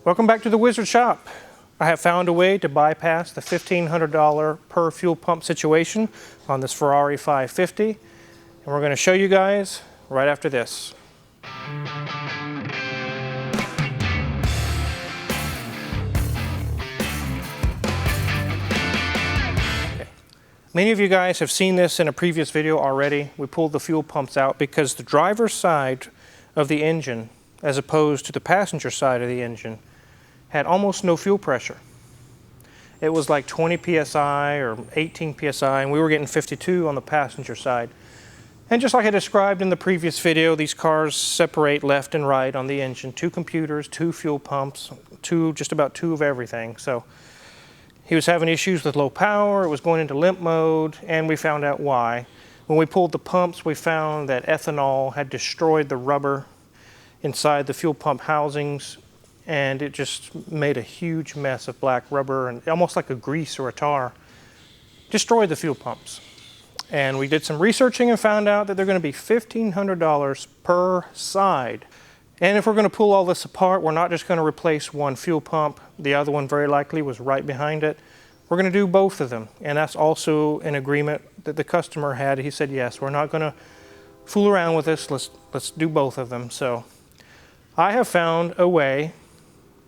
Welcome back to the Wizard Shop. I have found a way to bypass the $1,500 per fuel pump situation on this Ferrari 550, and we're going to show you guys right after this. Okay. Many of you guys have seen this in a previous video already. We pulled the fuel pumps out because the driver's side of the engine, as opposed to the passenger side of the engine, had almost no fuel pressure. It was like 20 psi or 18 psi, and we were getting 52 on the passenger side. And just like I described in the previous video, these cars separate left and right on the engine. 2 computers, 2 fuel pumps, just about two of everything. So he was having issues with low power, it was going into limp mode, and we found out why. When we pulled the pumps, we found that ethanol had destroyed the rubber inside the fuel pump housings, and it just made a huge mess of black rubber and almost like a grease or a tar. Destroyed the fuel pumps. And we did some researching and found out that they're going to be $1,500 per side. And if we're going to pull all this apart, we're not just going to replace one fuel pump. The other one very likely was right behind it. We're going to do both of them. And that's also an agreement that the customer had. He said, yes, we're not going to fool around with this. Let's do both of them. So I have found a way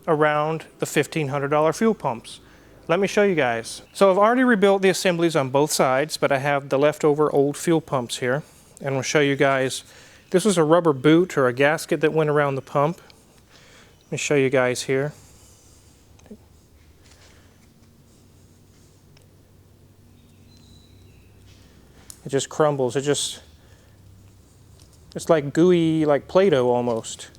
around the $1,500 fuel pumps. Let me show you guys. So I've already rebuilt the assemblies on both sides, but I have the leftover old fuel pumps here, and we'll show you guys. This was a rubber boot or a gasket that went around the pump. Let me show you guys here. It just crumbles. It's like gooey, like Play-Doh almost.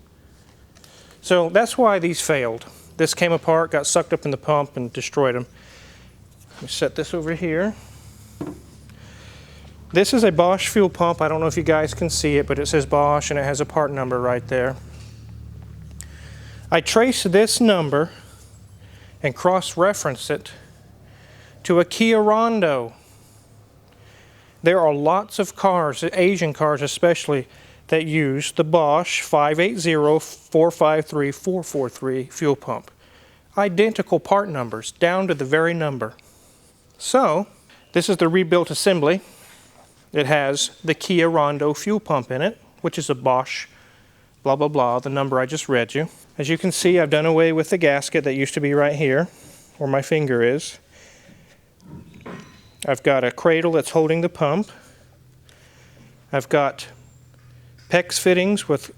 So that's why these failed. This came apart, got sucked up in the pump, and destroyed them. Let me set this over here. This is a Bosch fuel pump. I don't know if you guys can see it, but it says Bosch, and it has a part number right there. I traced this number and cross-referenced it to a Kia Rondo. There are lots of cars, Asian cars especially, that use the Bosch 580-453-443 fuel pump. Identical part numbers, down to the very number. So, this is the rebuilt assembly. It has the Kia Rondo fuel pump in it, which is a Bosch blah blah blah, the number I just read you. As you can see, I've done away with the gasket that used to be right here, where my finger is. I've got a cradle that's holding the pump. I've got PEX fittings with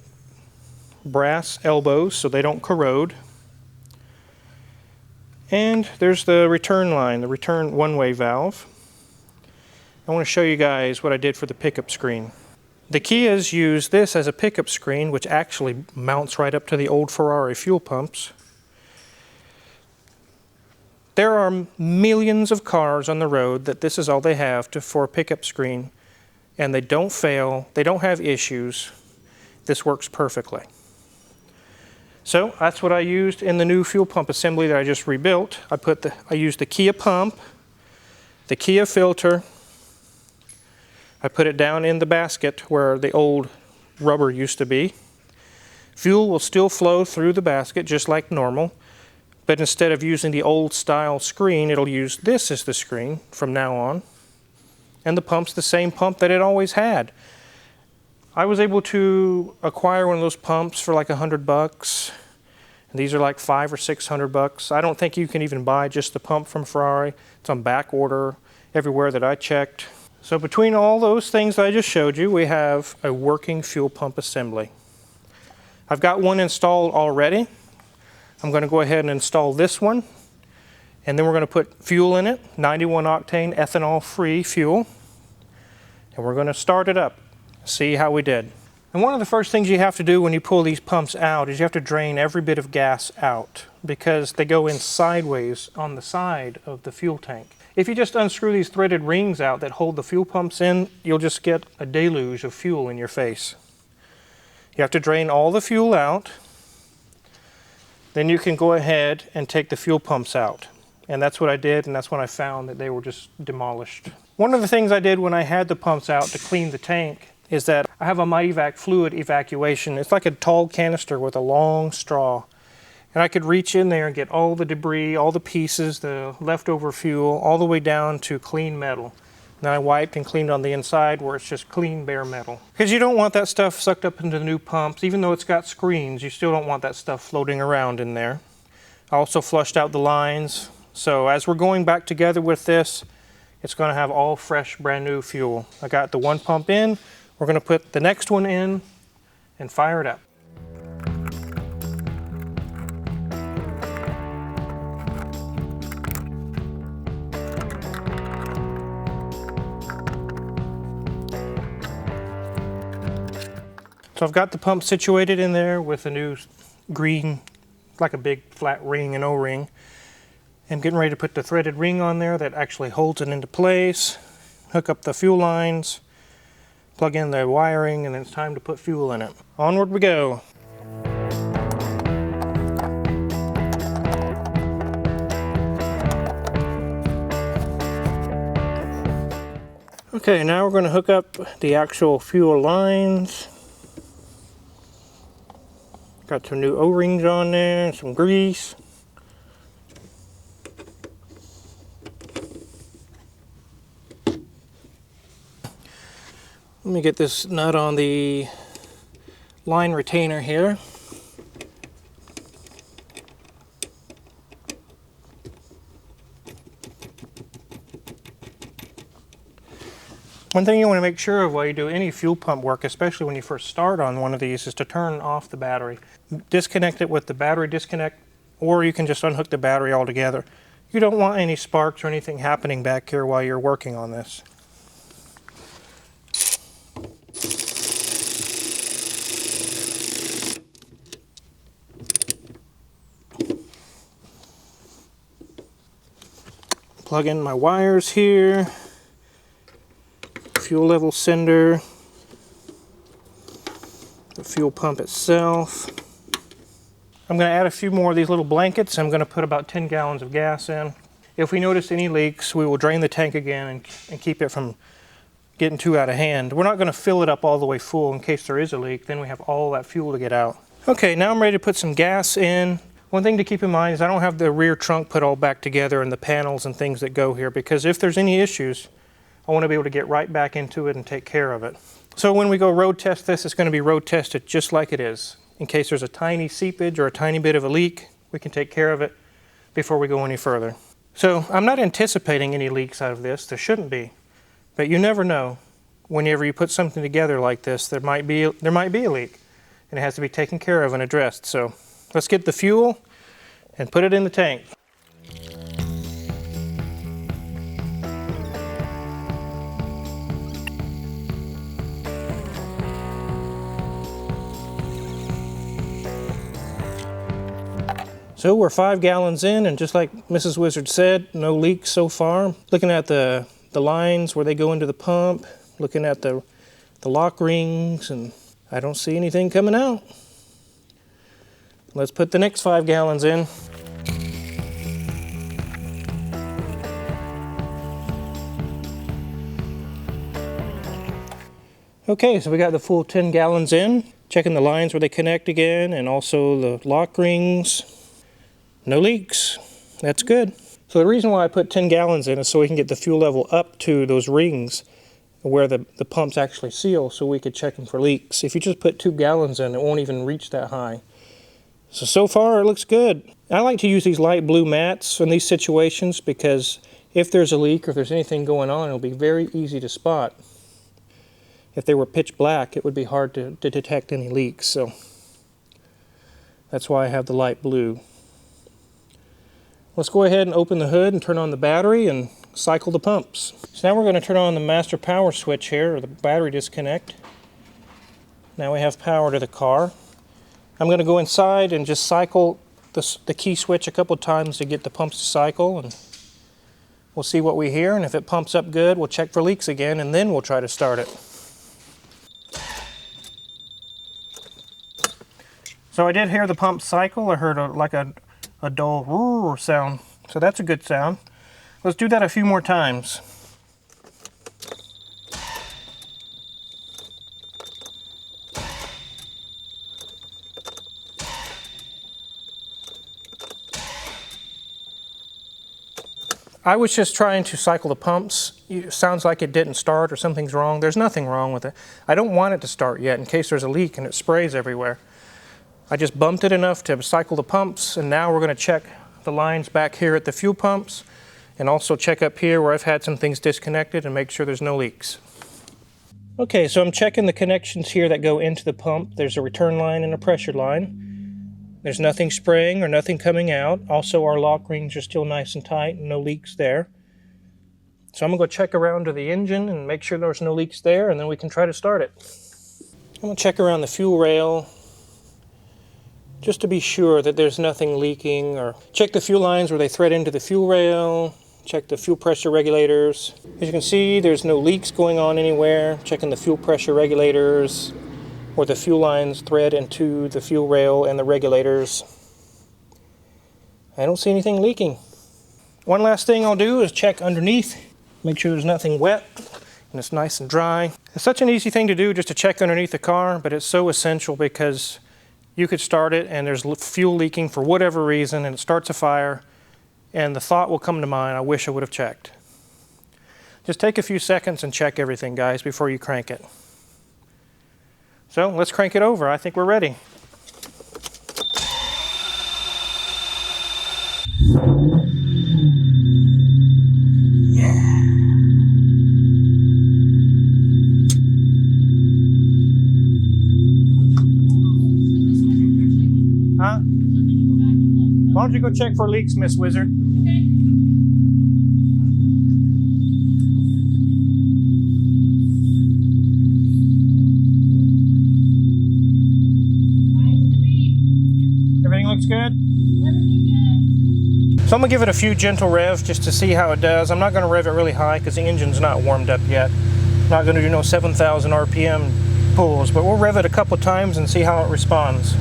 brass elbows so they don't corrode. And there's the return line, the return one-way valve. I want to show you guys what I did for the pickup screen. The Kias use this as a pickup screen, which actually mounts right up to the old Ferrari fuel pumps. There are millions of cars on the road that this is all they have for a pickup screen, and they don't fail, they don't have issues. This works perfectly. So that's what I used in the new fuel pump assembly that I just rebuilt. I used the Kia pump, the Kia filter. I put it down in the basket where the old rubber used to be. Fuel will still flow through the basket just like normal, but instead of using the old style screen, it'll use this as the screen from now on. And the pump's the same pump that it always had. I was able to acquire one of those pumps for like $100. And these are like $500 or $600. I don't think you can even buy just the pump from Ferrari. It's on back order everywhere that I checked. So between all those things that I just showed you, we have a working fuel pump assembly. I've got one installed already. I'm going to go ahead and install this one. And then we're going to put fuel in it, 91 octane ethanol-free fuel. And we're going to start it up, see how we did. And one of the first things you have to do when you pull these pumps out is you have to drain every bit of gas out because they go in sideways on the side of the fuel tank. If you just unscrew these threaded rings out that hold the fuel pumps in, you'll just get a deluge of fuel in your face. You have to drain all the fuel out. Then you can go ahead and take the fuel pumps out. And that's what I did, and that's when I found that they were just demolished. One of the things I did when I had the pumps out to clean the tank is that I have a MyEvac fluid evacuation. It's like a tall canister with a long straw. And I could reach in there and get all the debris, all the pieces, the leftover fuel, all the way down to clean metal. Then I wiped and cleaned on the inside where it's just clean bare metal. Because you don't want that stuff sucked up into the new pumps. Even though it's got screens, you still don't want that stuff floating around in there. I also flushed out the lines. So as we're going back together with this, it's going to have all fresh, brand new fuel. I got the one pump in. We're going to put the next one in and fire it up. So I've got the pump situated in there with a new green, like a big flat ring and O-ring. I'm getting ready to put the threaded ring on there that actually holds it into place, hook up the fuel lines, plug in the wiring, and then it's time to put fuel in it. Onward we go. Okay, now we're going to hook up the actual fuel lines. Got some new O-rings on there, some grease. Let me get this nut on the line retainer here. One thing you want to make sure of while you do any fuel pump work, especially when you first start on one of these, is to turn off the battery. Disconnect it with the battery disconnect, or you can just unhook the battery altogether. You don't want any sparks or anything happening back here while you're working on this. Plug in my wires here. Fuel level sender, the fuel pump itself. I'm going to add a few more of these little blankets. I'm going to put about 10 gallons of gas in. If we notice any leaks, we will drain the tank again and keep it from getting too out of hand. We're not going to fill it up all the way full in case there is a leak. Then we have all that fuel to get out. Okay, now I'm ready to put some gas in. One thing to keep in mind is I don't have the rear trunk put all back together and the panels and things that go here, because if there's any issues, I want to be able to get right back into it and take care of it. So when we go road test this, it's going to be road tested just like it is. In case there's a tiny seepage or a tiny bit of a leak, we can take care of it before we go any further. So I'm not anticipating any leaks out of this. There shouldn't be. But you never know. Whenever you put something together like this, there might be a leak. And it has to be taken care of and addressed. So let's get the fuel and put it in the tank. So we're 5 gallons in, and just like Mrs. Wizard said, no leaks so far. Looking at the lines where they go into the pump, looking at the lock rings, and I don't see anything coming out. Let's put the next 5 gallons in. Okay, so we got the full 10 gallons in. Checking the lines where they connect again, and also the lock rings. No leaks. That's good. So the reason why I put 10 gallons in is so we can get the fuel level up to those rings where the pumps actually seal, so we could check them for leaks. If you just put 2 gallons in, it won't even reach that high. So far it looks good. I like to use these light blue mats in these situations because if there's a leak or if there's anything going on, it'll be very easy to spot. If they were pitch black, it would be hard to detect any leaks. So that's why I have the light blue. Let's go ahead and open the hood and turn on the battery and cycle the pumps. So now we're going to turn on the master power switch here, or the battery disconnect. Now we have power to the car. I'm going to go inside and just cycle the key switch a couple times to get the pumps to cycle, and we'll see what we hear, and if it pumps up good, we'll check for leaks again, and then we'll try to start it. So I did hear the pump cycle. I heard like a dull roar sound, so that's a good sound. Let's do that a few more times. I was just trying to cycle the pumps. It sounds like it didn't start or something's wrong. There's nothing wrong with it. I don't want it to start yet in case there's a leak and it sprays everywhere. I just bumped it enough to cycle the pumps, and now we're going to check the lines back here at the fuel pumps and also check up here where I've had some things disconnected and make sure there's no leaks. Okay, so I'm checking the connections here that go into the pump. There's a return line and a pressure line. There's nothing spraying or nothing coming out. Also, our lock rings are still nice and tight, no leaks there. So I'm going to go check around to the engine and make sure there's no leaks there, and then we can try to start it. I'm going to check around the fuel rail just to be sure that there's nothing leaking, or check the fuel lines where they thread into the fuel rail, check the fuel pressure regulators. As you can see, there's no leaks going on anywhere. Checking the fuel pressure regulators where the fuel lines thread into the fuel rail and the regulators. I don't see anything leaking. One last thing I'll do is check underneath, make sure there's nothing wet and it's nice and dry. It's such an easy thing to do just to check underneath the car, but it's so essential because you could start it and there's fuel leaking for whatever reason and it starts a fire, and the thought will come to mind, I wish I would have checked. Just take a few seconds and check everything, guys, before you crank it. So let's crank it over. I think we're ready. Huh? Why don't you go check for leaks, Miss Wizard? Everything looks good? So I'm going to give it a few gentle revs just to see how it does. I'm not going to rev it really high because the engine's not warmed up yet. I'm not going to do no 7,000 RPM pulls, but we'll rev it a couple times and see how it responds.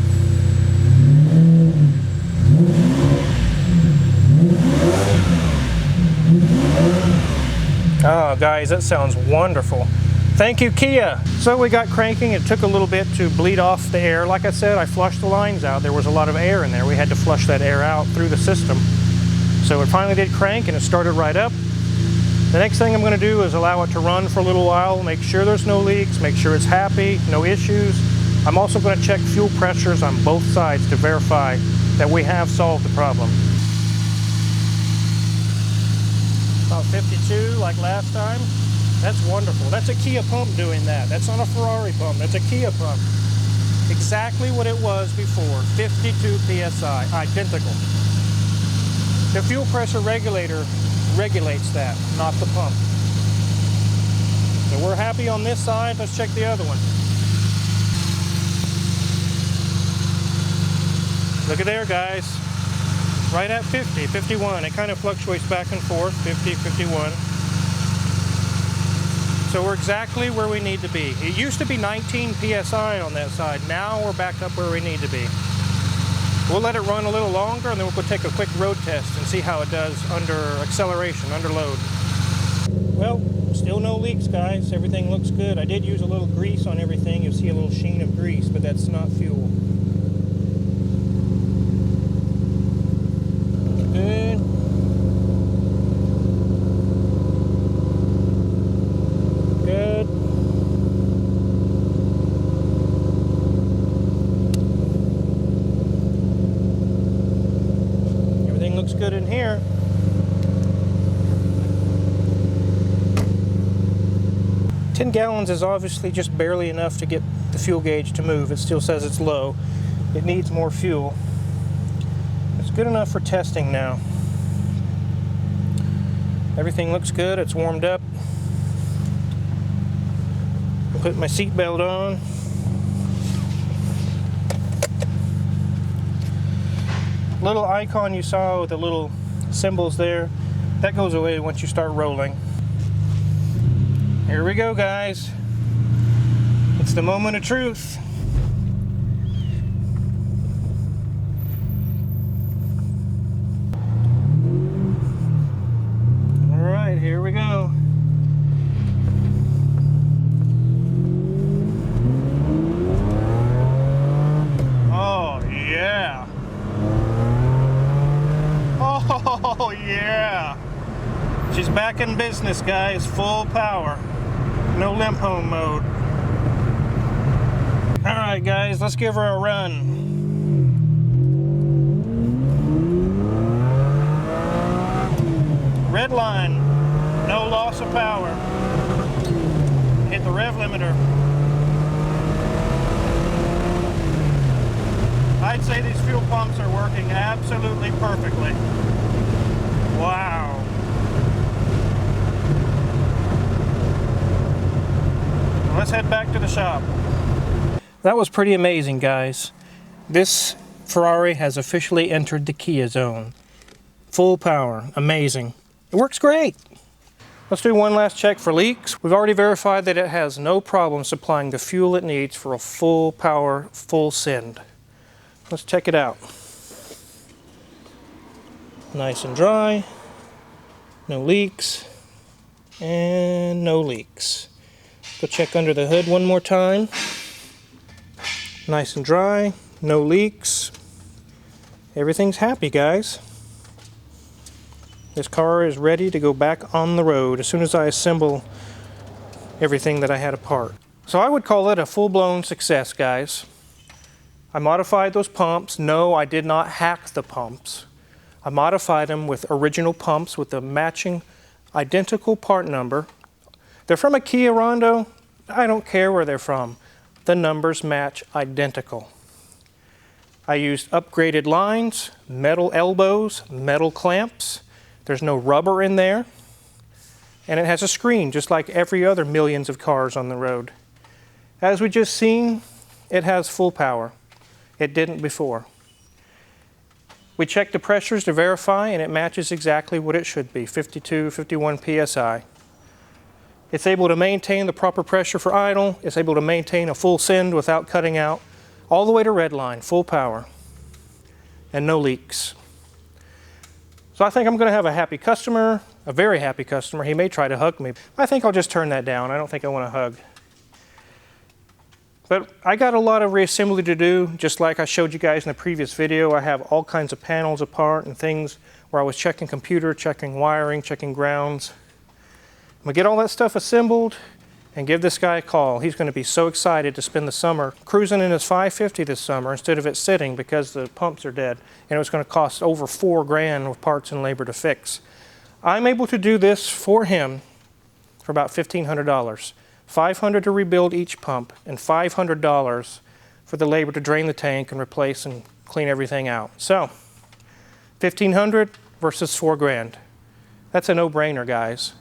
Oh, guys, that sounds wonderful. Thank you, Kia. So we got cranking. It took a little bit to bleed off the air. Like I said, I flushed the lines out. There was a lot of air in there. We had to flush that air out through the system. So it finally did crank and it started right up. The next thing I'm going to do is allow it to run for a little while, make sure there's no leaks, make sure it's happy, no issues. I'm also going to check fuel pressures on both sides to verify that we have solved the problem. About 52 like last time. That's wonderful. That's a Kia pump doing that. That's not a Ferrari pump. That's a Kia pump. Exactly what it was before. 52 PSI. Identical. The fuel pressure regulator regulates that, not the pump. So we're happy on this side. Let's check the other one. Look at there, guys. Right at 50, 51. It kind of fluctuates back and forth, 50, 51. So we're exactly where we need to be. It used to be 19 PSI on that side. Now we're back up where we need to be. We'll let it run a little longer and then we'll go take a quick road test and see how it does under acceleration, under load. Well, still no leaks, guys. Everything looks good. I did use a little grease on everything. You'll see a little sheen of grease, but that's not fuel. Good. Good. Everything looks good in here. $10 gallons is obviously just barely enough to get the fuel gauge to move. It still says it's low. It needs more fuel. It's good enough for testing now. Everything looks good. It's warmed up. I'll put my seat belt on. Little icon you saw with the little symbols there, that goes away once you start rolling. Here we go, guys. It's the moment of truth. All right, here we go. Oh, yeah. Oh, yeah. She's back in business, guys, full power. No limp home mode. All right, guys, let's give her a run. Red line, no loss of power. Hit the rev limiter. I'd say these fuel pumps are working absolutely perfectly. Wow. Let's head back to the shop. That was pretty amazing, guys. This Ferrari has officially entered the Kia zone. Full power, amazing. It works great. Let's do one last check for leaks. We've already verified that it has no problem supplying the fuel it needs for a full power, full send. Let's check it out. Nice and dry, no leaks, and no leaks. Go check under the hood one more time. Nice and dry, no leaks. Everything's happy, guys. This car is ready to go back on the road as soon as I assemble everything that I had apart. So I would call it a full-blown success, guys. I modified those pumps. No, I did not hack the pumps. I modified them with original pumps with the matching identical part number. They're from a Kia Rondo. I don't care where they're from. The numbers match identical. I used upgraded lines, metal elbows, metal clamps. There's no rubber in there. And it has a screen just like every other millions of cars on the road. As we just seen, it has full power. It didn't before. We checked the pressures to verify and it matches exactly what it should be, 52, 51 PSI. It's able to maintain the proper pressure for idle. It's able to maintain a full send without cutting out, all the way to red line, full power, and no leaks. So I think I'm going to have a happy customer, a very happy customer. He may try to hug me. I think I'll just turn that down. I don't think I want to hug. But I got a lot of reassembly to do, just like I showed you guys in the previous video. I have all kinds of panels apart and things where I was checking computer, checking wiring, checking grounds. I'm going to get all that stuff assembled and give this guy a call. He's going to be so excited to spend the summer cruising in his 550 this summer instead of it sitting because the pumps are dead. And it was going to cost over $4,000 with parts and labor to fix. I'm able to do this for him for about $1,500. $500 to rebuild each pump and $500 for the labor to drain the tank and replace and clean everything out. So $1,500 versus $4,000. That's a no-brainer, guys.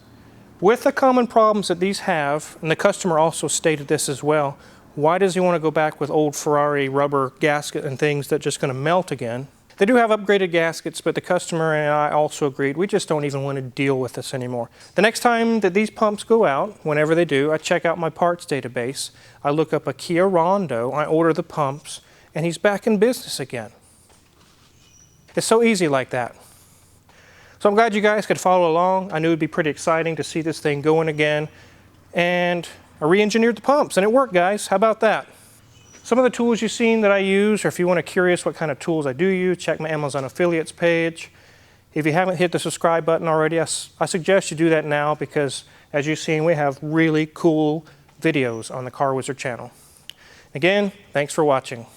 With the common problems that these have, and the customer also stated this as well, why does he want to go back with old Ferrari rubber gasket and things that are just going to melt again? They do have upgraded gaskets, but the customer and I also agreed we just don't even want to deal with this anymore. The next time that these pumps go out, whenever they do, I check out my parts database. I look up a Kia Rondo, I order the pumps, and he's back in business again. It's so easy like that. So I'm glad you guys could follow along. I knew it'd be pretty exciting to see this thing going again. And I re-engineered the pumps, and it worked, guys. How about that? Some of the tools you've seen that I use, or if you want to curious what kind of tools I do use, check my Amazon affiliates page. If you haven't hit the subscribe button already, I suggest you do that now because, as you've seen, we have really cool videos on the Car Wizard channel. Again, thanks for watching.